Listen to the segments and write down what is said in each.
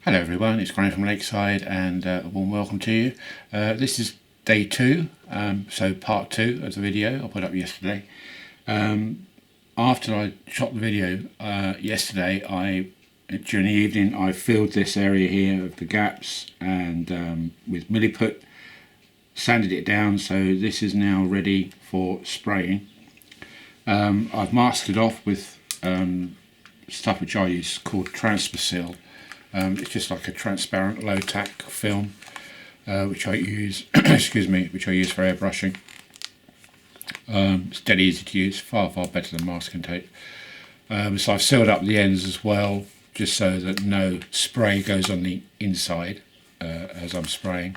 Hello everyone, it's Graham from Lakeside and a warm welcome to you. This is day 2, so part 2 of the video I put up yesterday. After I shot the video yesterday, during the evening I filled this area here of the gaps and with milliput, sanded it down, so this is now ready for spraying. I've masked it off with stuff which I use called Transpersil. It's just like a transparent low tack film which I use which I use for airbrushing. It's dead easy to use, far better than masking tape. So I've sealed up the ends as well, just so that no spray goes on the inside as I'm spraying.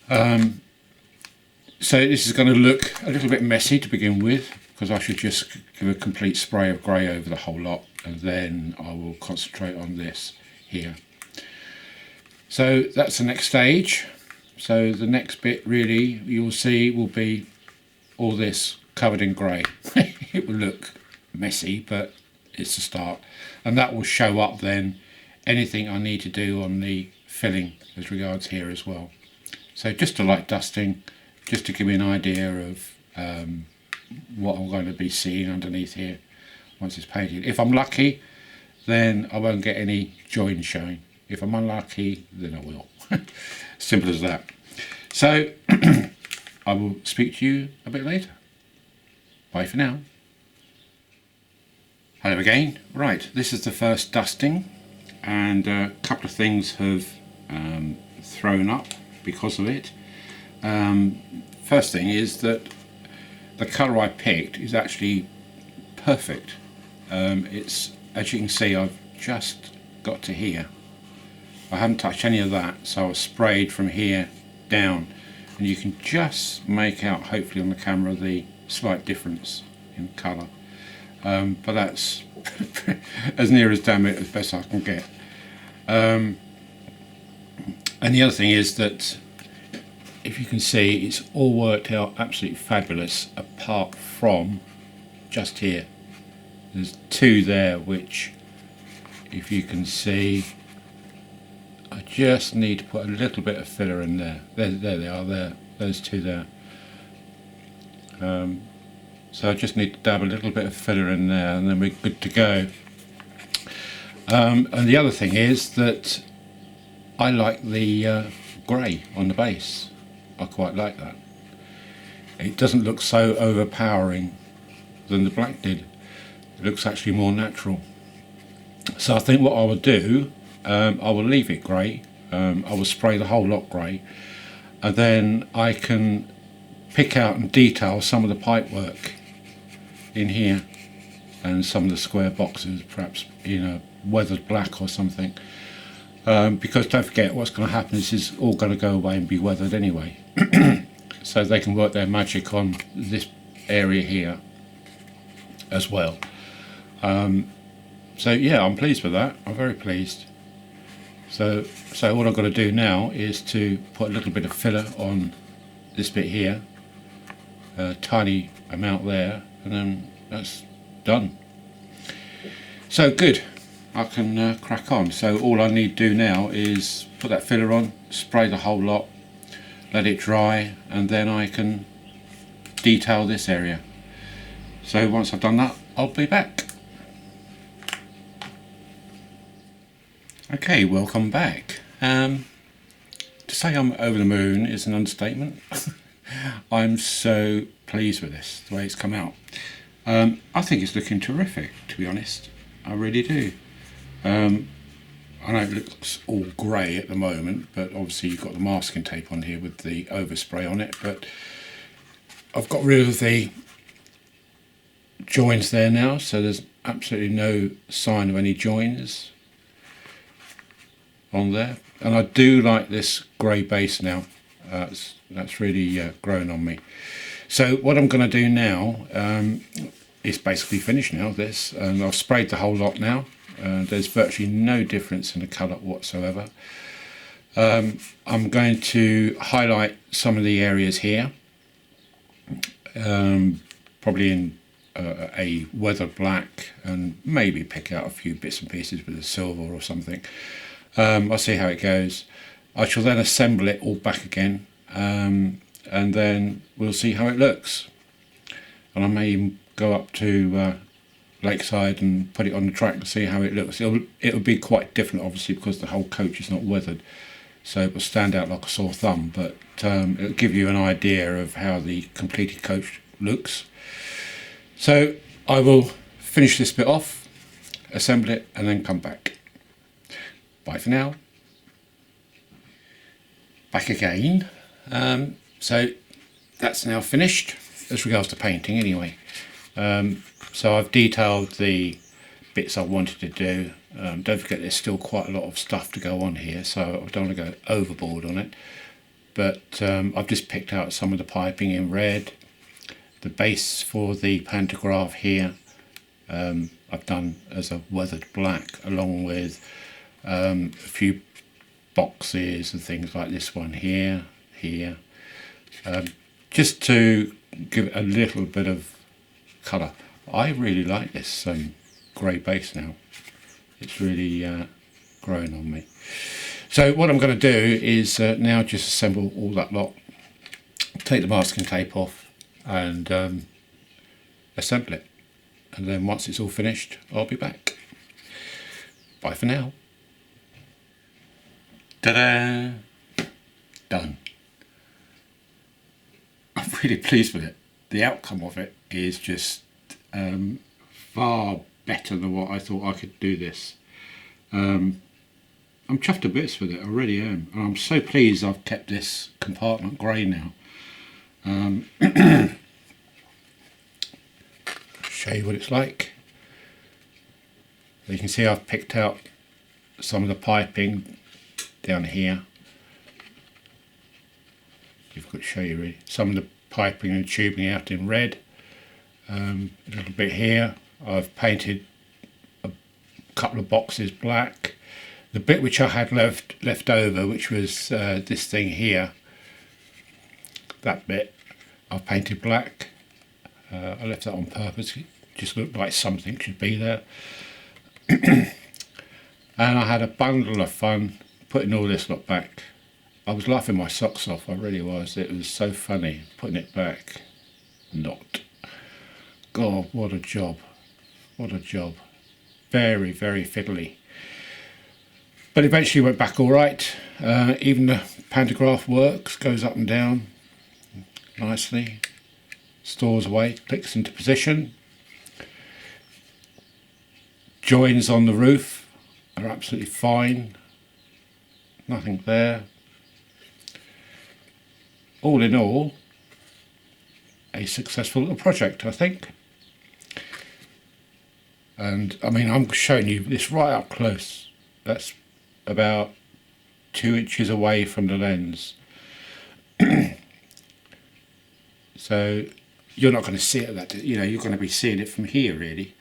So this is going to look a little bit messy to begin with, because I should just give a complete spray of grey over the whole lot, and then I will concentrate on this here. So that's the next stage. So the next bit really you'll see will be all this covered in grey. It will look messy, but it's a start, and that will show up then anything I need to do on the filling as regards here as well. So just a light dusting, just to give me an idea of what I'm going to be seeing underneath here once it's painted. If I'm lucky, then I won't get any joins showing. If I'm unlucky, then I will. Simple as that. So I will speak to you a bit later. Bye for now. Hello again. Right, this is the first dusting, and a couple of things have thrown up because of it. First thing is that the colour I picked is actually perfect. It's, as you can see, I've just got to here. I haven't touched any of that, so I sprayed from here down, and you can just make out, hopefully on the camera, the slight difference in colour. But that's as near as damn it as best I can get. And the other thing is that, if you can see, it's all worked out absolutely fabulous, apart from just here. There's two there which, if you can see, I just need to put a little bit of filler in there. There they are, there, those two there. So I just need to dab a little bit of filler in there, and then we're good to go. And the other thing is that I like the grey on the base. I quite like that. It doesn't look so overpowering than the black did. It looks actually more natural. So I think what I will do, I will leave it grey. I will spray the whole lot grey, and then I can pick out and detail some of the pipe work in here, and some of the square boxes, perhaps weathered black or something. Because don't forget, what's going to happen is this is all going to go away and be weathered anyway. So they can work their magic on this area here as well. So yeah, I'm pleased with that. I'm very pleased. So what I've got to do now is to put a little bit of filler on this bit here, a tiny amount there, and then that's done. So good, I can crack on. So all I need to do now is put that filler on, spray the whole lot, let it dry, and then I can detail this area. So once I've done that, I'll be back. Okay, welcome back. To say I'm over the moon is an understatement. I'm so pleased with this, the way it's come out. I think it's looking terrific, to be honest. I really do. I know it looks all grey at the moment, but obviously you've got the masking tape on here with the overspray on it, but I've got rid of the joins there now, so there's absolutely no sign of any joins on there. And I do like this grey base now. That's really grown on me. So what I'm going to do now is basically finished now, this, and I've sprayed the whole lot now. There's virtually no difference in the colour whatsoever. I'm going to highlight some of the areas here, probably in a weathered black, and maybe pick out a few bits and pieces with a silver or something. I'll see how it goes. I shall then assemble it all back again, and then we'll see how it looks. And I may even go up to Lakeside and put it on the track to see how it looks. It'll be quite different, obviously, because the whole coach is not weathered, so it will stand out like a sore thumb, but it'll give you an idea of how the completed coach looks. So I will finish this bit off, assemble it, and then come back. Bye for now. Back again. So that's now finished, as regards to painting anyway. So I've detailed the bits I wanted to do. Don't forget there's still quite a lot of stuff to go on here, so I don't want to go overboard on it. But I've just picked out some of the piping in red. The base for the pantograph here I've done as a weathered black, along with a few boxes and things like this one here, just to give it a little bit of colour. I really like this grey base now. It's really growing on me. So what I'm going to do is now just assemble all that lot, take the masking tape off and assemble it. And then once it's all finished, I'll be back. Bye for now. Ta-da! Done. I'm really pleased with it. The outcome of it is just far better than what I thought I could do this. I'm chuffed to bits with it, I really am. And I'm so pleased I've kept this compartment grey now. Show you what it's like. You can see I've picked out some of the piping down here. Difficult to show you really. Some of the piping and tubing out in red. A little bit here. I've painted a couple of boxes black. The bit which I had left over, which was this thing here, that bit, I've painted black. I left that on purpose. It just looked like something should be there. And I had a bundle of fun putting all this lot back. I was laughing my socks off, I really was. It was so funny putting it back. Not. God, what a job. What a job. Very, very fiddly. But eventually went back all right. Even the pantograph works, goes up and down nicely. Stores away, clicks into position. Joins on the roof are absolutely fine. Nothing there. All in all, a successful little project, I think. And I mean, I'm showing you this right up close. That's about 2 inches away from the lens. So you're not going to see it that, you're going to be seeing it from here really.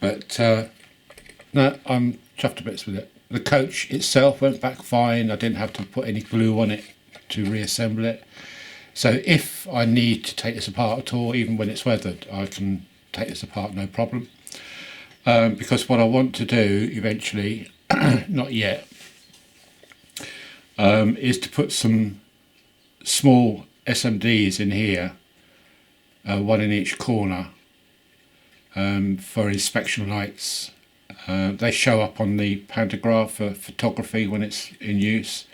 But no, I'm chuffed to bits with it. The coach itself went back fine. I didn't have to put any glue on it to reassemble it. So if I need to take this apart at all, even when it's weathered, I can take this apart no problem. Because what I want to do eventually, not yet, is to put some small SMDs in here, one in each corner, for inspection lights. They show up on the pantograph for photography when it's in use.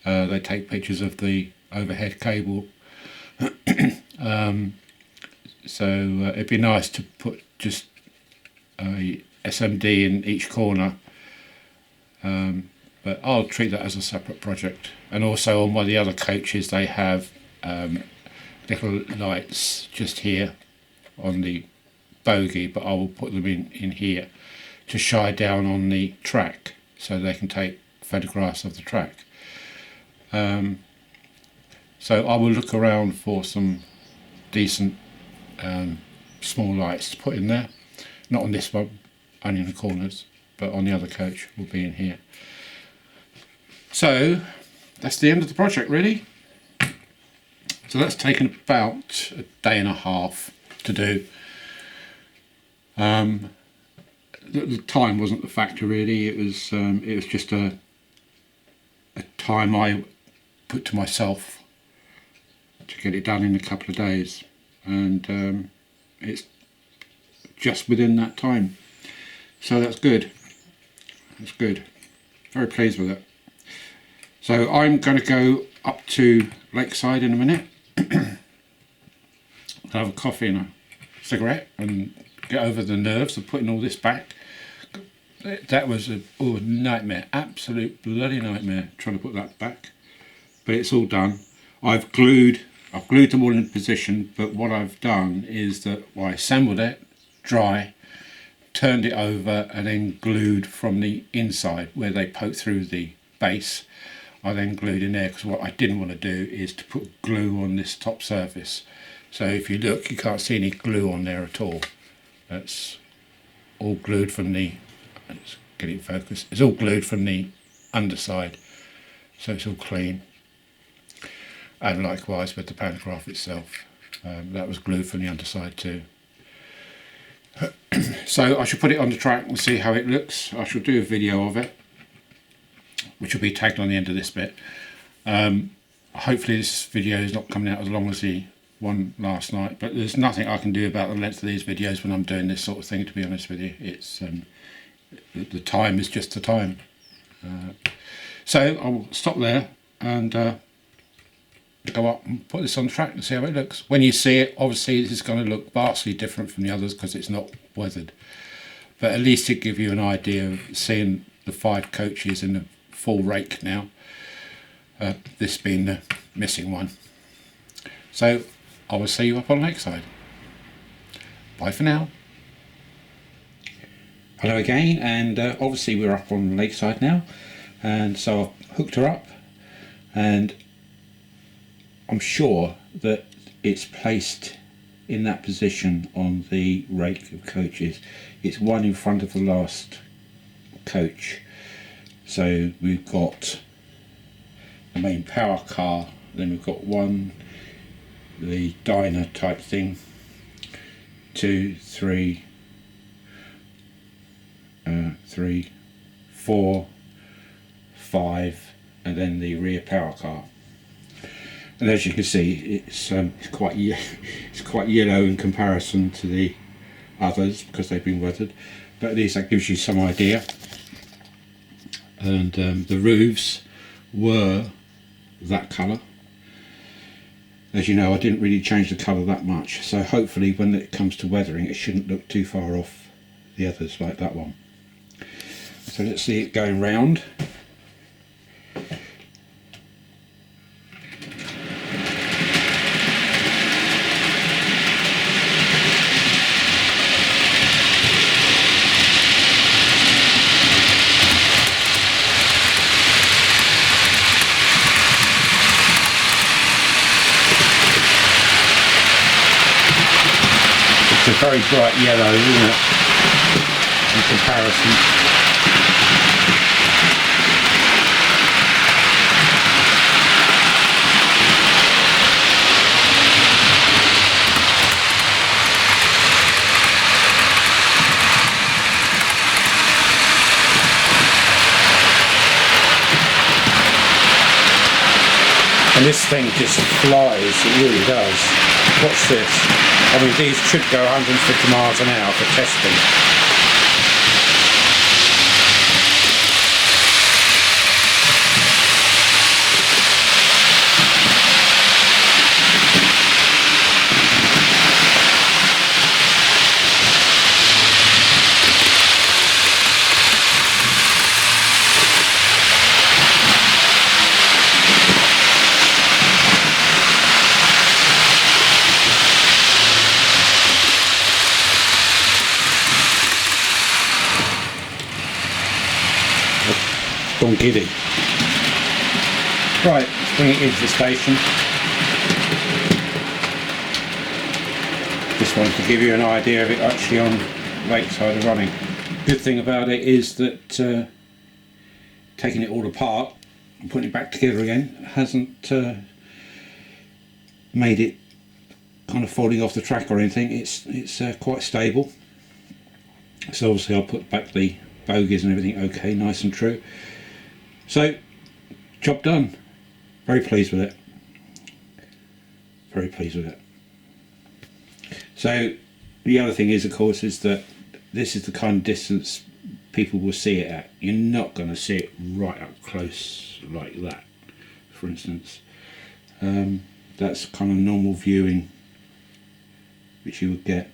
They take pictures of the overhead cable. So it'd be nice to put just a SMD in each corner, but I'll treat that as a separate project. And also on one of the other coaches they have little lights just here on the bogey, but I will put them in here to shine down on the track so they can take photographs of the track. So I will look around for some decent small lights to put in there. Not on this one, only in the corners, but on the other coach will be in here. So that's the end of the project really. So that's taken about a day and a half to do. the time wasn't the factor really. It was just a time I put to myself to get it done in a couple of days, and it's just within that time, so that's good. That's good. Very pleased with it. So I'm going to go up to Lakeside in a minute, have a coffee and a cigarette and get over the nerves of putting all this back. That was a nightmare, absolute bloody nightmare trying to put that back, but it's all done. I've glued them all in position, but what I've done is that I assembled it dry, turned it over, and then glued from the inside where they poke through the base. I then glued in there because what I didn't want to do is to put glue on this top surface. So if you look, you can't see any glue on there at all. That's all glued from the, let's get it focused, it's all glued from the underside, so it's all clean. And likewise with the pantograph itself, that was glued from the underside too. So I should put it on the track and see how it looks. I shall do a video of it, which will be tagged on the end of this bit. Hopefully this video is not coming out as long as the one last night, but there's nothing I can do about the length of these videos when I'm doing this sort of thing, to be honest with you. It's the time is just the time. So I'll stop there and go up and put this on the track and see how it looks. When you see it, obviously this is going to look vastly different from the others because it's not weathered, but at least it gives you an idea of seeing the 5 coaches in the full rake now, this being the missing one. So I will see you up on Lakeside. Bye for now. Hello again, and obviously we're up on Lakeside now, and so I've hooked her up, and I'm sure that it's placed in that position on the rake of coaches. It's one in front of the last coach. So we've got the main power car, then we've got one, the diner type thing, 2, 3, 4, 5, and then the rear power car. And as you can see, it's quite yellow in comparison to the others because they've been weathered, but at least that gives you some idea. And the roofs were that colour. As you know, I didn't really change the colour that much, so hopefully when it comes to weathering it shouldn't look too far off the others like that one. So let's see it going round. It's a very bright yellow, isn't it, in comparison. And this thing just flies, it really does. Watch this. I mean, these should go 150 miles an hour for testing. Gone giddy. Right, let's bring it into the station. Just wanted to give you an idea of it actually on Lakeside and running. Good thing about it is that taking it all apart and putting it back together again hasn't made it kind of falling off the track or anything. It's quite stable. So obviously I'll put back the bogies and everything okay, nice and true. So job done. Very pleased with it. Very pleased with it. So the other thing is, of course, is that this is the kind of distance people will see it at. You're not going to see it right up close like that, for instance. That's kind of normal viewing which you would get.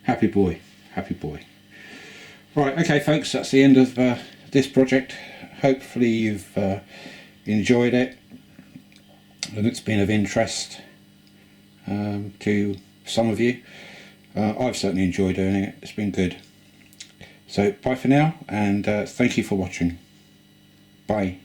Happy boy, happy boy. Right, okay folks, that's the end of this project. Hopefully you've enjoyed it and it's been of interest to some of you. I've certainly enjoyed doing it, it's been good. So bye for now, and thank you for watching. Bye.